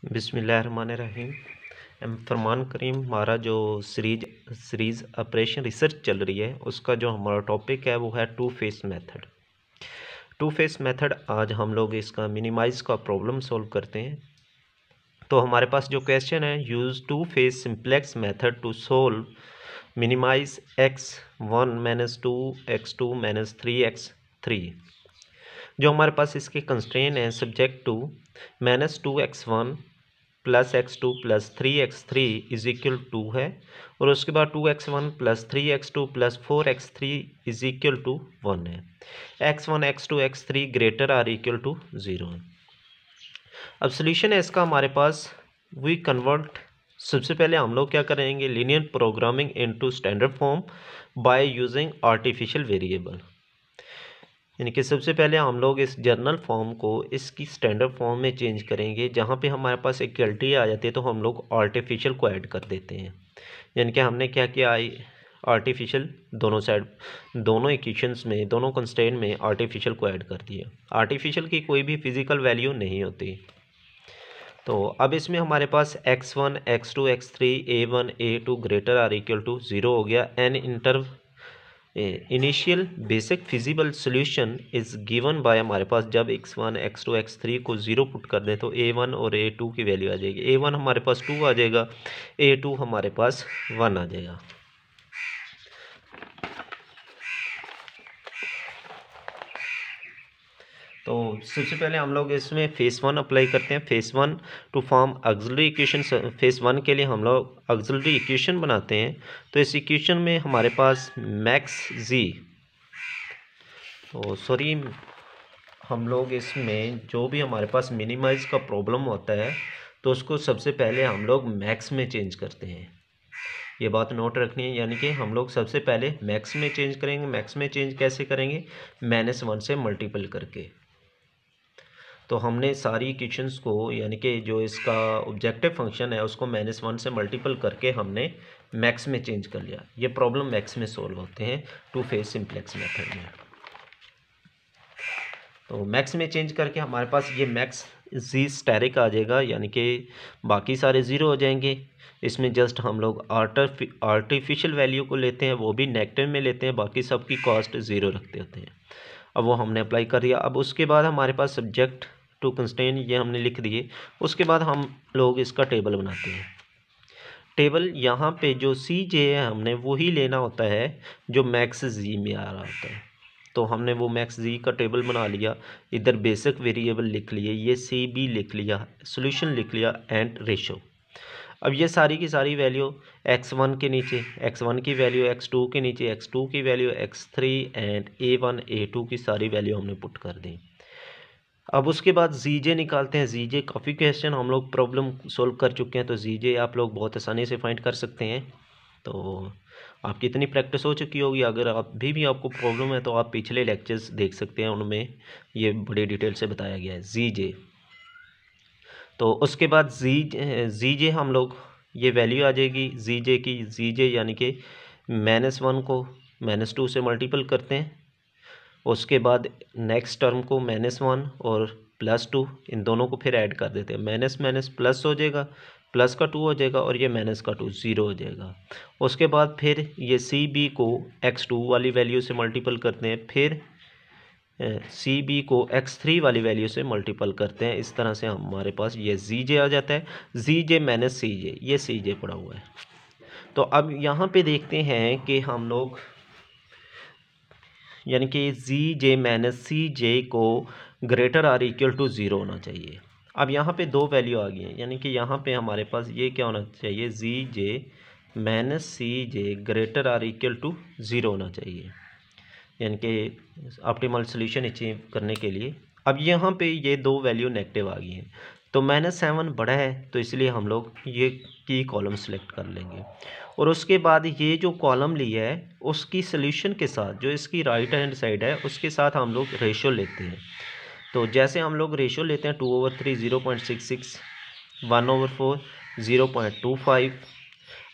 बिस्मिल्लाहिर्रहमानिर्रहीम। फरमान करीम, हमारा जो सीरीज़ ऑपरेशन रिसर्च चल रही है उसका जो हमारा टॉपिक है वो है two phase method. Two phase method आज हम लोग इसका मिनिमाइज़ का प्रॉब्लम सॉल्व करते हैं। तो हमारे पास जो क्वेश्चन है, use two phase simplex method to solve minimise x1 - 2 x2 - 3x3। जो हमारे पास इसके कंस्ट्रेन है subject to -2x1 + x2 + 3x3 is equal 2 है, और उसके बाद 2x1 + 3x2 + 4x3 is equal to 1 है। x1 x2 x3 greater or equal to 0 है। अब सोल्यूशन है इसका हमारे पास, वी कन्वर्ट। सबसे पहले हम लोग क्या करेंगे, linear programming into standard form by using artificial variable. यानी कि सबसे पहले हम लोग इस जर्नल फॉर्म को इसकी स्टैंडर्ड फॉर्म में चेंज करेंगे। जहाँ पे हमारे पास इक्वलिटी आ जाती है तो हम लोग आर्टिफिशियल को ऐड कर देते हैं। यानी कि हमने क्या किया, आर्टिफिशियल दोनों साइड, दोनों इक्वेशंस में, दोनों कंस्ट्रेंट में आर्टिफिशियल को ऐड कर दिया। आर्टिफिशियल की कोई भी फिजिकल वैल्यू नहीं होती। तो अब इसमें हमारे पास x1 x2 x3 a1 a2 greater or equal to 0 हो गया। An inter initial basic feasible solution is given by, हमारे पास जब x1 x2 x3 को 0 पुट कर दें तो a1 और a2 की वैल्यू आ जाएगी। a1 हमारे पास 2 आ जाएगा, a2 हमारे पास 1 आ जाएगा। तो सबसे पहले हम लोग इसमें फेस 1 अप्लाई करते हैं। Phase 1 to form auxiliary equation. Phase 1 के लिए हम लोग ऑक्सिलरी इक्वेशन बनाते हैं। तो इस इक्वेशन में हमारे पास मैक्स जी, तो सॉरी, हम लोग इसमें जो भी हमारे पास मिनिमाइज का प्रॉब्लम होता है तो उसको सबसे पहले हम लोग मैक्स में चेंज करते हैं। ये बात नोट रखनी है। यानी कि हम लोग सबसे पहले मैक्स में चेंज करेंगे। मैक्स में चेंज कैसे करेंगे, -1 से मल्टीपल करके। तो हमने सारी इक्वेशंस को, यानी कि जो इसका ऑब्जेक्टिव फंक्शन है उसको -1 से मल्टीपल करके हमने मैक्स में चेंज कर लिया। ये प्रॉब्लम मैक्स में सोल्व होते हैं टू फेस सिंप्लेक्स मेथड में। तो मैक्स में चेंज करके हमारे पास ये मैक्स जी स्टैरिक आ जाएगा, यानी कि बाकी सारे ज़ीरो हो जाएंगे। इसमें जस्ट हम लोग आर्टिफिशियल वैल्यू को लेते हैं, वो भी नेगेटिव में लेते हैं, बाकी सब की कॉस्ट ज़ीरो रखते होते हैं। अब वो हमने अप्लाई कर दिया। अब उसके बाद हमारे पास सब्जेक्ट टू कंस्ट्रेंट ये हमने लिख दिए। उसके बाद हम लोग इसका टेबल बनाते हैं। टेबल यहाँ पे जो सी जे है हमने वही लेना होता है जो मैक्स जी में आ रहा होता है। तो हमने वो मैक्स जी का टेबल बना लिया, इधर बेसिक वेरिएबल लिख लिए, ये सी बी लिख लिया, सॉल्यूशन लिख लिया एंड रेशो। अब ये सारी की सारी वैल्यू x1 के नीचे x1 की वैल्यू, x2 के नीचे x2 की value, x3 and a1 a2 की सारी वैल्यू हमने पुट कर दी। अब उसके बाद जीजे निकालते हैं। जीजे काफ़ी क्वेश्चन हम लोग प्रॉब्लम सोल्व कर चुके हैं, तो जीजे आप लोग बहुत आसानी से फाइंड कर सकते हैं। तो आपकी इतनी प्रैक्टिस हो चुकी होगी। अगर भी आपको प्रॉब्लम है तो आप पिछले लेक्चर्स देख सकते हैं, उनमें ये बड़ी डिटेल से बताया गया है जीजे। तो उसके बाद जीजे हम लोग, ये वैल्यू आ जाएगी जीजे की। जीजे यानी कि -1 को -2 से मल्टीपल करते हैं। उसके बाद नेक्स्ट टर्म को -1 और +2, इन दोनों को फिर ऐड कर देते हैं। माइनस माइनस प्लस हो जाएगा, प्लस का 2 हो जाएगा और ये माइनस का 2 0 हो जाएगा। उसके बाद फिर ये सी बी को x2 वाली वैल्यू से मल्टीपल करते हैं, फिर सी बी को x3 वाली वैल्यू से मल्टीपल करते हैं। इस तरह से हमारे पास ये जी जे आ जाता है। जी जे माइनस सी जे, ये सी जे पड़ा हुआ है। तो अब यहाँ पे देखते हैं कि हम लोग, यानी कि जी जे माइनस सी जे को ग्रेटर आर इक्वल टू 0 होना चाहिए। अब यहाँ पे दो वैल्यू आ गई हैं, यानी कि यहाँ पे हमारे पास ये क्या होना चाहिए, g J minus C J greater or equal to 0 होना चाहिए, यानी कि ऑप्टिमल सोल्यूशन अचीव करने के लिए। अब यहाँ पे ये दो वैल्यू नेगेटिव आ गई हैं, तो -7 बड़ा है, तो इसलिए हम लोग ये की कॉलम सेलेक्ट कर लेंगे। और उसके बाद ये जो कॉलम ली है उसकी सोल्यूशन के साथ, जो इसकी राइट हैंड साइड है उसके साथ हम लोग रेशो लेते हैं। तो जैसे हम लोग रेशो लेते हैं 2/3 0.66, 1/4 0.25।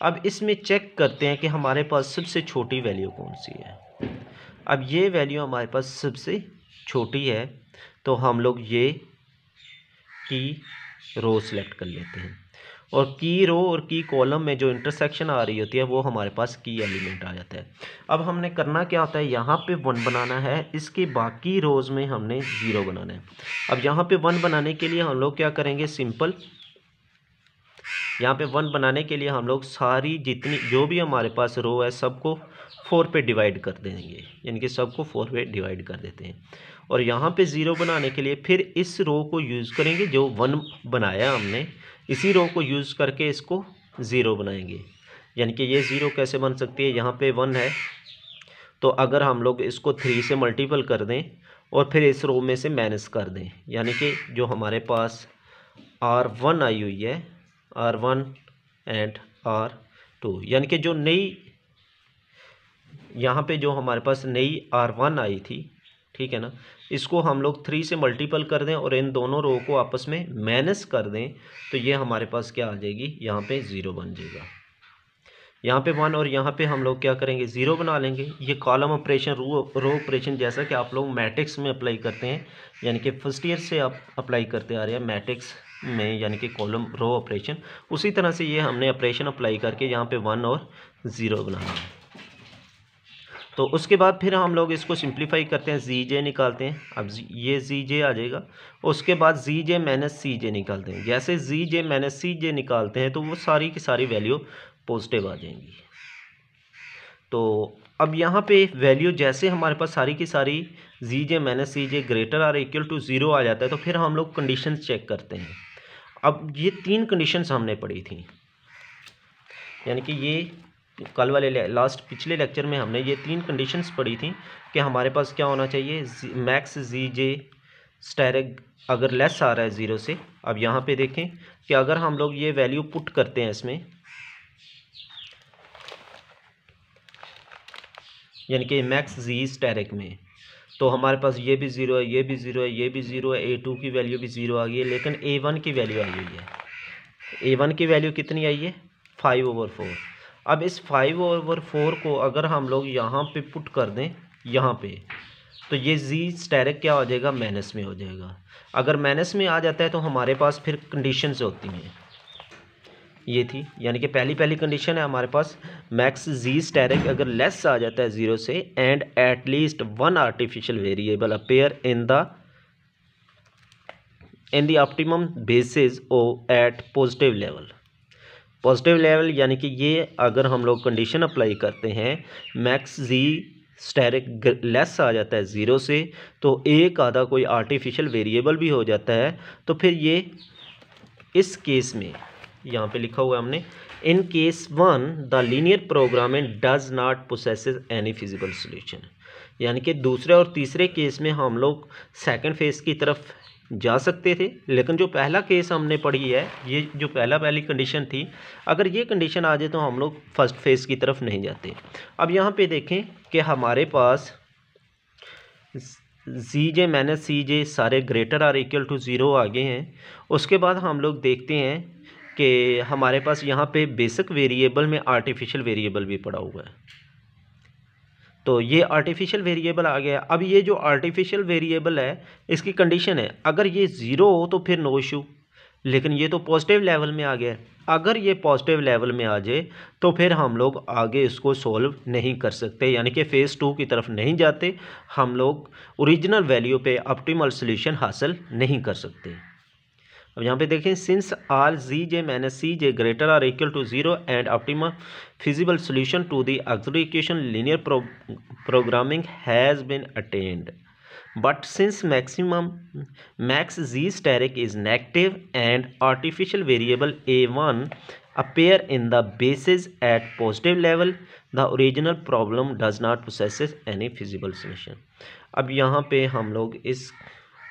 अब इसमें चेक करते हैं कि हमारे पास सबसे छोटी वैल्यू कौन सी है। अब ये वैल्यू हमारे पास सबसे छोटी है, तो हम लोग ये की रो सिलेक्ट कर लेते हैं, और की रो और की कॉलम में जो इंटरसेक्शन आ रही होती है वो हमारे पास की एलिमेंट आ जाता है। अब हमने करना क्या होता है, यहाँ पे 1 बनाना है, इसके बाकी रोज़ में हमने 0 बनाना है। अब यहाँ पे 1 बनाने के लिए हम लोग क्या करेंगे, सिंपल यहाँ पे 1 बनाने के लिए हम लोग सारी जितनी जो भी हमारे पास रो है सबको 4 पे डिवाइड कर देंगे, यानी कि सबको 4 पे डिवाइड कर देते हैं। और यहाँ पे 0 बनाने के लिए फिर इस रो को यूज़ करेंगे जो 1 बनाया हमने, इसी रो को यूज़ करके इसको 0 बनाएंगे। यानी कि ये 0 कैसे बन सकती है, यहाँ पे 1 है तो अगर हम लोग इसको 3 से मल्टीपल कर दें और फिर इस रो में से माइनस कर दें, यानी कि जो हमारे पास R1 आई हुई है, R1 एंड R2, यानी कि जो नई यहाँ पे जो हमारे पास नई R1 आई थी, ठीक है ना, इसको हम लोग 3 से मल्टीपल कर दें और इन दोनों रो को आपस में माइनस कर दें तो ये हमारे पास क्या आ जाएगी, यहाँ पे 0 बन जाएगा। यहाँ पे 1 और यहाँ पे हम लोग क्या करेंगे, 0 बना लेंगे। ये कॉलम ऑपरेशन, रो ऑपरेशन जैसा कि आप लोग मैट्रिक्स में अप्लाई करते हैं, यानी कि फर्स्ट ईयर से आप अप्लाई करते आ रहे हैं मैट्रिक्स में, यानी कि कॉलम रो ऑपरेशन, उसी तरह से ये हमने ऑपरेशन अप्लाई करके यहाँ पे 1 और 0 बनाना है। तो उसके बाद फिर हम लोग इसको सिंप्लीफाई करते हैं, जी जे निकालते हैं। अब ये जी जे आ जाएगा, उसके बाद जी जे माइनस सी जे निकालते हैं। जैसे जी जे माइनस सी जे निकालते हैं तो वो सारी की सारी वैल्यू पॉजिटिव आ जाएंगी। तो अब यहाँ पे वैल्यू जैसे हमारे पास सारी की सारी g J minus C J greater or equal to 0 आ जाता है तो फिर हम लोग कंडीशन चेक करते हैं। अब ये 3 कंडीशंस हमने पढ़ी थी, यानी कि ये कल वाले लास्ट पिछले लेक्चर में हमने ये 3 कंडीशंस पढ़ी थी कि हमारे पास क्या होना चाहिए, मैक्स जी जे स्टेरिक अगर लेस आ रहा है 0 से। अब यहाँ पे देखें कि अगर हम लोग ये वैल्यू पुट करते हैं इसमें, यानी कि मैक्स जी स्टेरिक में, तो हमारे पास ये भी 0 है, ये भी 0 है, ये भी 0 है, A2 की वैल्यू भी 0 आ गई है, लेकिन A1 की वैल्यू आई हुई है। A1 की वैल्यू कितनी आई है, 5/4। अब इस 5/4 को अगर हम लोग यहाँ पे पुट कर दें यहाँ पे, तो ये जी स्टेरिक क्या हो जाएगा, माइनस में हो जाएगा। अगर माइनस में आ जाता है तो हमारे पास फिर कंडीशंस होती हैं, ये थी, यानी कि पहली कंडीशन है हमारे पास मैक्स जी स्टेरिक अगर लेस आ जाता है 0 से and at least 1 artificial variable appear in the optimum basis ओ at positive level. Positive level यानी कि ये अगर हम लोग कंडीशन अप्लाई करते हैं, मैक्स जी स्टेरिक लेस आ जाता है 0 से, तो एक आधा कोई आर्टिफिशियल वेरिएबल भी हो जाता है, तो फिर ये इस केस में यहाँ पे लिखा हुआ है हमने, in case 1 the linear programming does not possesses any feasible solution. यानी कि दूसरे और तीसरे केस में हम लोग सेकंड फेज की तरफ जा सकते थे, लेकिन जो पहला केस हमने पढ़ी है, ये जो पहली कंडीशन थी, अगर ये कंडीशन आ जाए तो हम लोग फर्स्ट फेज की तरफ नहीं जाते। अब यहाँ पे देखें कि हमारे पास जी जे माइनस सी जे सारे ग्रेटर आर इक्वल टू 0 आ गए हैं। उसके बाद हम लोग देखते हैं कि हमारे पास यहाँ पे बेसिक वेरिएबल में आर्टिफिशियल वेरिएबल भी पड़ा हुआ है, तो ये आर्टिफिशियल वेरिएबल आ गया। अब ये जो आर्टिफिशियल वेरिएबल है इसकी कंडीशन है, अगर ये 0 हो तो फिर नो इशू, लेकिन ये तो पॉजिटिव लेवल में आ गया। अगर ये पॉजिटिव लेवल में आ जाए तो फिर हम लोग आगे इसको सॉल्व नहीं कर सकते, यानी कि फ़ेज़ 2 की तरफ नहीं जाते, हम लोग ओरिजिनल वैल्यू पे ऑप्टिमल सॉल्यूशन हासिल नहीं कर सकते। अब यहाँ पे देखें, since all Z J minus C J greater or equal to 0 and optimal feasible solution to the auxiliary equation linear programming has been attend, but since max z steric is negative and artificial variable a1 appear in the basis at positive level, the original problem does not possess any feasible solution। अब यहाँ पे हम लोग इस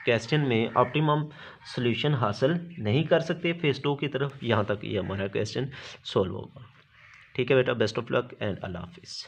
question में optimum solution हासिल नहीं कर सकते फेज 2 की तरफ। यहाँ तक ये हमारा क्वेश्चन सॉल्व होगा। ठीक है बेटा, बेस्ट ऑफ लक एंड अल्लाह हाफिज़।